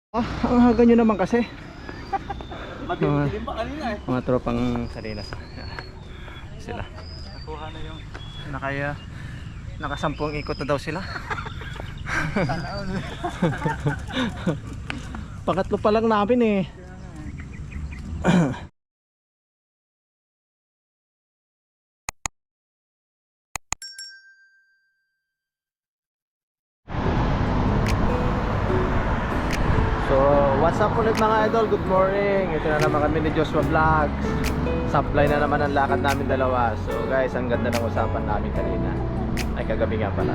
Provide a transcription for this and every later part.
Ang haga nyo naman kasi. Madilim pa kanina eh. Mga tropang Salinas. Sila. Nakuha na yung Nakasampung ikot na daw sila. tanaon. Pangatlo pa lang namin eh. So, what's up ulit mga idol? Good morning. Ito na naman kami ni Joshua Vlogs. Supply na naman ang lakad namin dalawa. So guys, ang ganda ng usapan namin kanina. Ay, kagabi nga pala.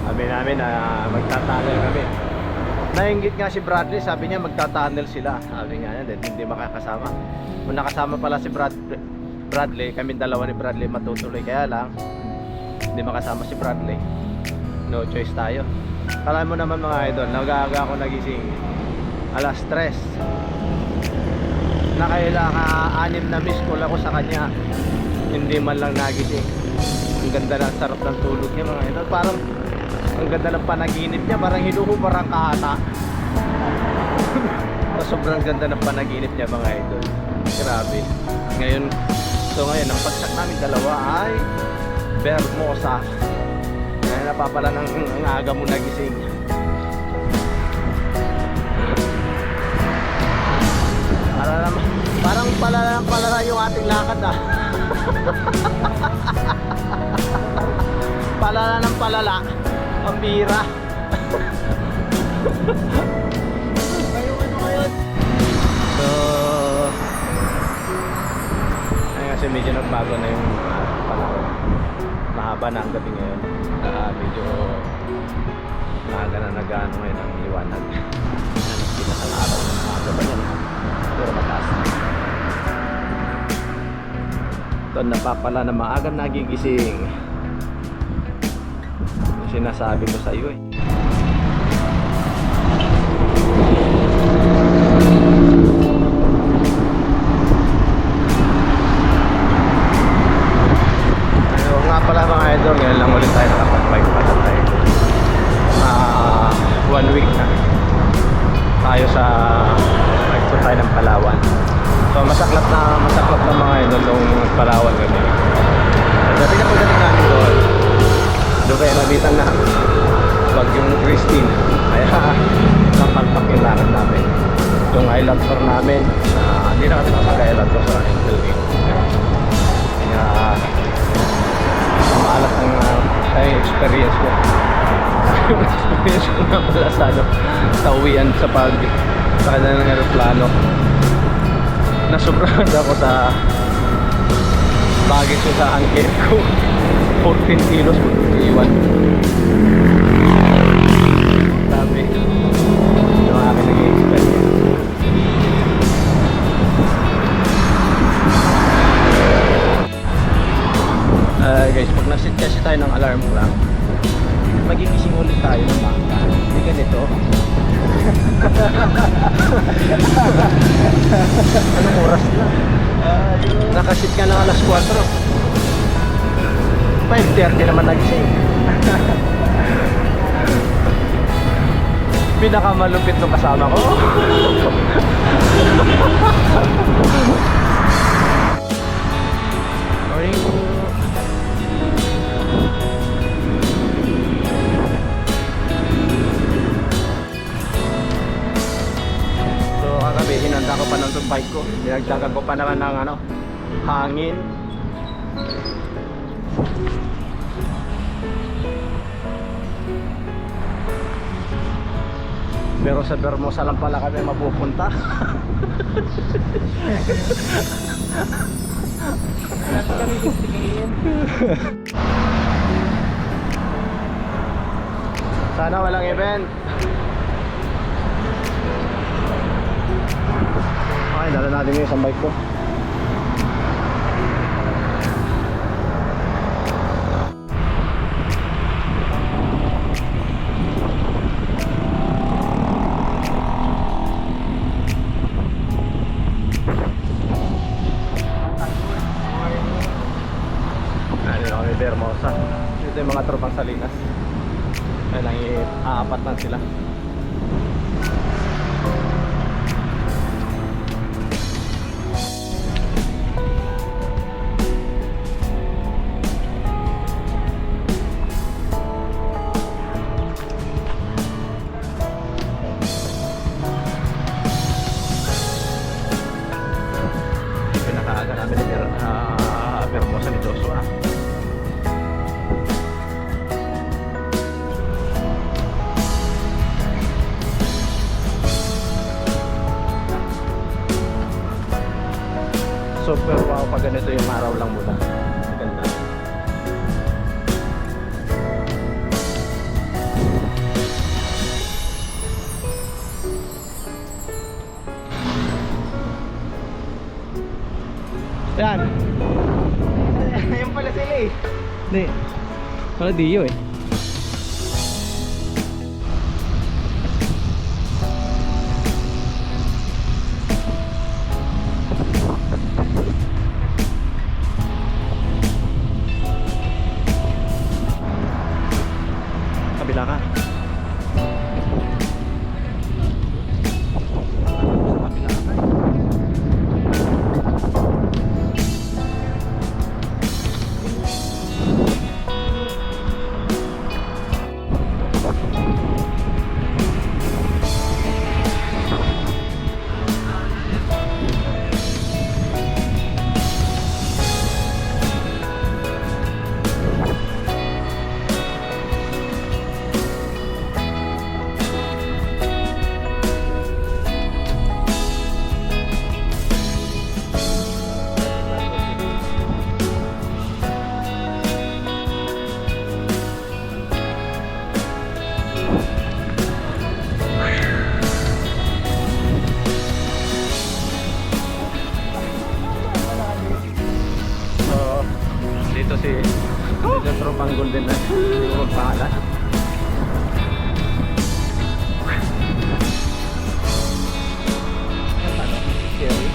Sabi namin na magtatunnel kami. Nainggit nga si Bradley, sabi niya magtatunnel sila. Sabi nga niya, hindi makakasama. Kung nakasama pala si Bradley, kami dalawa ni Bradley matutuloy. Kaya lang, hindi makasama si Bradley. No choice tayo. Kala mo naman mga idol, nag-aaga ako nagising alas 3. Nakailangan 6 na miss call ako sa kanya. Hindi man lang nagising. Ang ganda ng sarap ng tulog niya mga idol. Parang ang ganda ng panaginip niya, parang hinuhuparang kahata. Sobrang ganda ng panaginip niya mga idol. Grabe. Ngayon ang pagsak namin dalawa ay Bermosa. Kaya napapala ng ang aga mo nagising. Parang palala yung ating lakad ah. Palala ng palala. Ang bira. So ay kasi medyo nagbago na yung panahon. Mahaba na ang gabi ngayon. Medyo maaga na nag-ano ngayon ang liwanag. Kita sa araw ng maaga pa yan. Pero mataas na. Doon napapala na maagang nagigising. Sinasabi ko sa iyo eh. Pala mga idol, ngayon lang ulit tayo nakapag-bike pala tayo. 1 week na tayo sa nagto tayo ng Palawan. So masaklat na mga idol yung Palawan kami. Dati na pagdating namin doon kaya nabitan na wag yung Christine. Kaya napalpak yung lakad namin. Yung island tour namin, hindi na kami nakapag-island tour sa Angel Lake. Kaya maalat ng experience ko. Experience ko na pala sa uwian sa kanya ng aeroplano. Nasobrahan ako sa baggage sa angkin ko. 14 kilos mo iwan. Sabi yung aking naging experience. Guys, pag nasit kasi tayo ng alarm clock, magigising ulit tayo ng bangka. Hindi ganito. Anong oras na? Nakasit ka ng alas 4. 5:30 naman nagising. Pinakamalupit nung kasama ko. Morning. Hinanda ko pa ng bike ko. Dinagdagan ko pa naman ng hangin. Pero sa Bermosa lang pala kami mapupunta. Sana walang event. Okay, dala natin yung isang bike ko. Ano na kami Bermosa. Ito yung mga tropang Salinas. Kaya lang i-aapat na sila. super wow pag ganito yung araw lang muna. Maganda. Yan. Yan pala sila eh. Hindi. Pala Dio eh. Kabila ka. Dito si yung tropang golden na hindi ko magpangalan. Scary.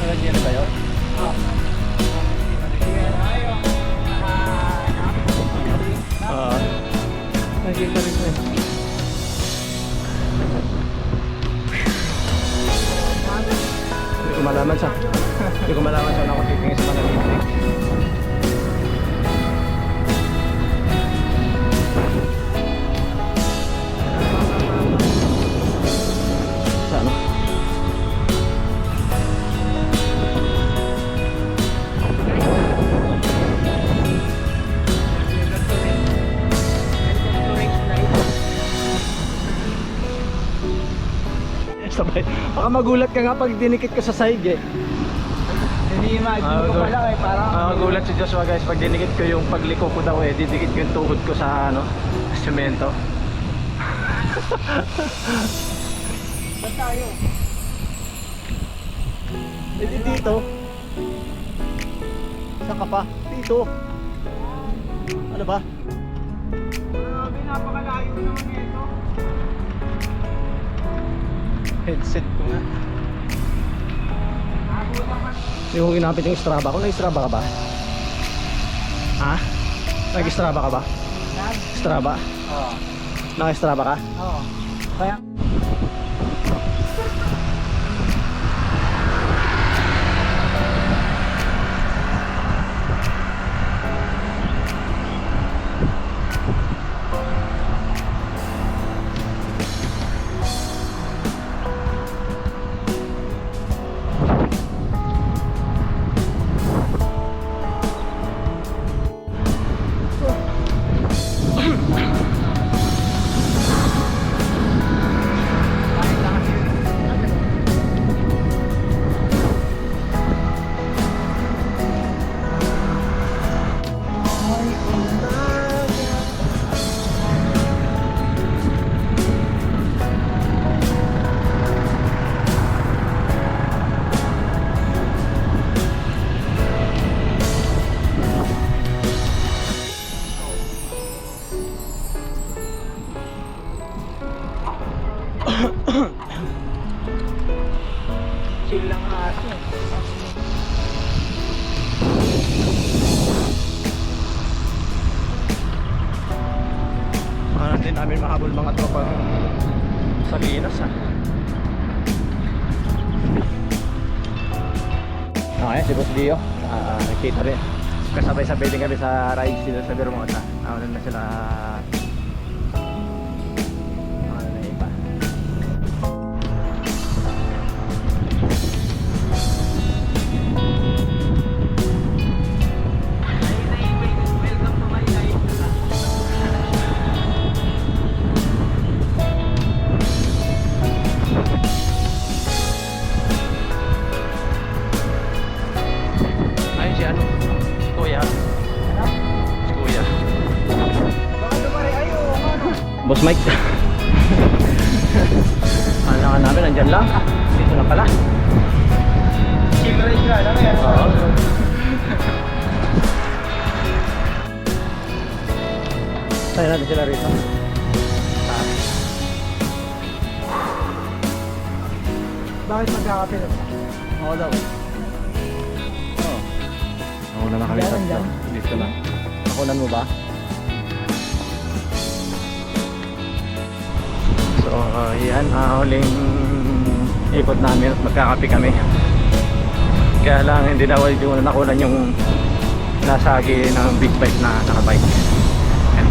Nalagyan na tayo? Naging na rin eh. Hindi ko malaman siya. Hindi ko malaman siya na ako titingin sa manalitik. Sabay. Baka magulat ka nga pag dinikit ka sa sahig eh. Hindi imagine ko pala eh, parang magulat si Joshua guys pag dinikit ko yung pagliko ko daw eh, didikit ko yung tuhod ko sa ano, semento. saan tayo? Dito. Saan ka pa? Dito. Ano ba? Grabe, napakalayo naman ito. Headset ko nga. Hindi ko ginapit yung Strava ko. Nag-Strava ka ba? Ha? Nag-Strava ka ba? Strava? Oo. Naka-Strava ka? Oo. Kaya chill lang aso. Para din namin mahabol mga tropa Salinas ha. Okay, si Boss Dio nakita rin. Kasabay-sabay din kami sa rides dito sa Bermuda. Nauna na sila ano na iba. Welcome to my life. Mike. Alangan namin, nandyan lang. Dito na pala. Chill ride ka, alam mo yan? Oo. Tayo natin sila rito. Bakit magkakape na? Oo daw. Oo. Nauna na kami Diyan, tatlo. diyan. Dito lang. Nakunan mo ba? So, yan. Huling ikot namin at magkakape kami. Kaya lang hindi ko na nakunan yung nasagi ng big bike na nakabike. Yan.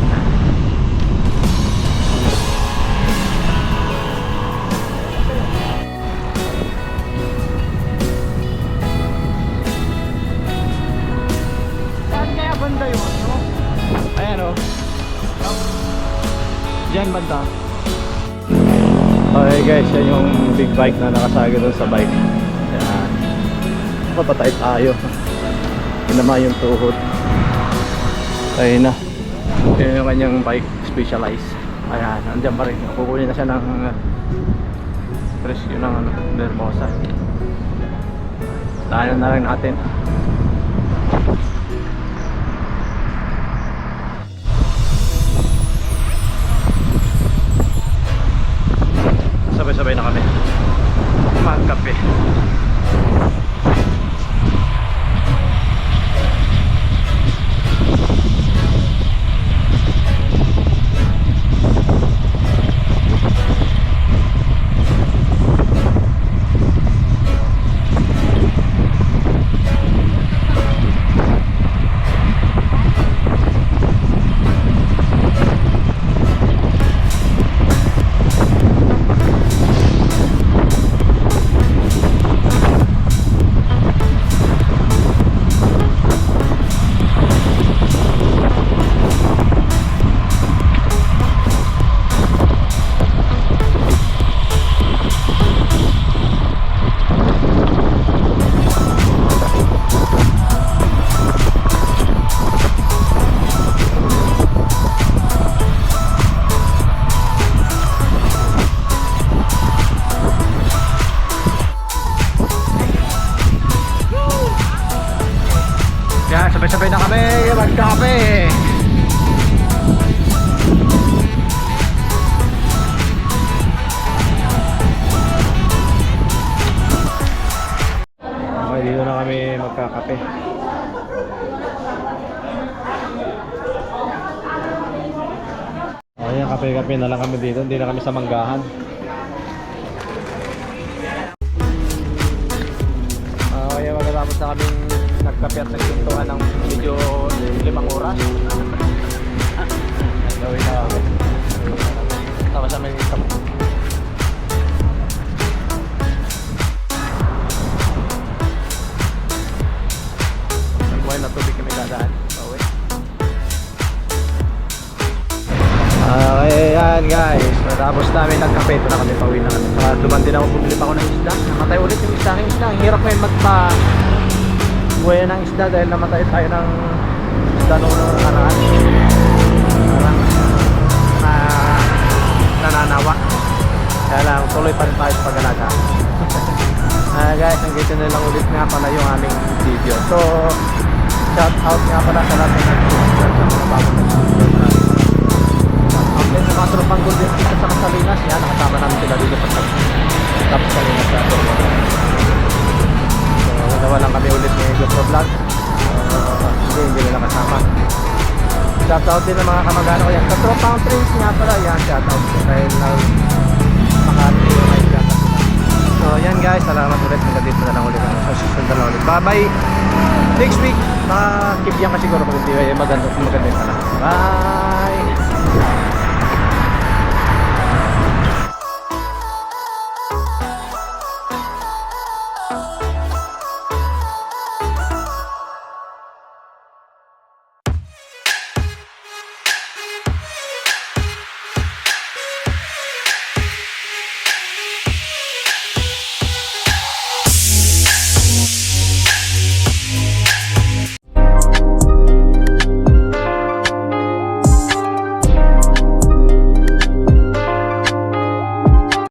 Saan kaya banda yun, no? Ayan o. Diyan banda. Okay guys, yan yung big bike na nakasagi doon sa bike. Yan. Papatay tayo. Pinama yung tuhod. Ayun na. Yan yung kanyang bike specialized. Ayan, andyan pa rin. Kukunin na siya ng rescue ng Hermosa. Tayo na lang natin. Sabay-sabay na kami magkape. Kaya sabay-sabay na kami magkape. Okay, dito na kami magkakape. Ayan, kape-kape na lang kami dito. Hindi na kami sa manggahan. Okay, magkatapos na kaming nagkape at nagsuntuhan ng medyo 5 oras. Gawin na kami. Tapos sa may isang buhay na tubig kami dadaan. Okay, yan guys. Matapos namin nagkape, ito na kami, pauwi na kami. Saka duman din ako, bumili pa ako ng isda. Namatay ulit yung isda, aking isda. Ang hirap ngayon buhay ng isda dahil namatay tayo ng isda noong nakaraan. Parang nananawa. Kaya lang, tuloy pa rin tayo sa pag-alaga. Guys, nandito na lang ulit nga pala yung aming video. So, shout out nga pala sa lahat ng nag-subscribe sa mga bagong nag-subscribe na. Then sa mga tropang Golden Pizza sa Salinas, yan, nakasama namin sila dito pag tapos Salinas sa Tormo. So, nagawa lang kami ulit ng GoPro Vlog. Hindi nila kasama. Shoutout din ng mga kamag-anak ko yan. Sa Tropang Prince nga pala, yan, shoutout din. Dahil makati yung may shoutout sila. So, yan guys, salamat ulit. Hanggang dito na lang ulit. Sa susunod na lang ulit. Bye-bye! Next week, makakip yan ka siguro kung hindi maganda yung pala. Bye!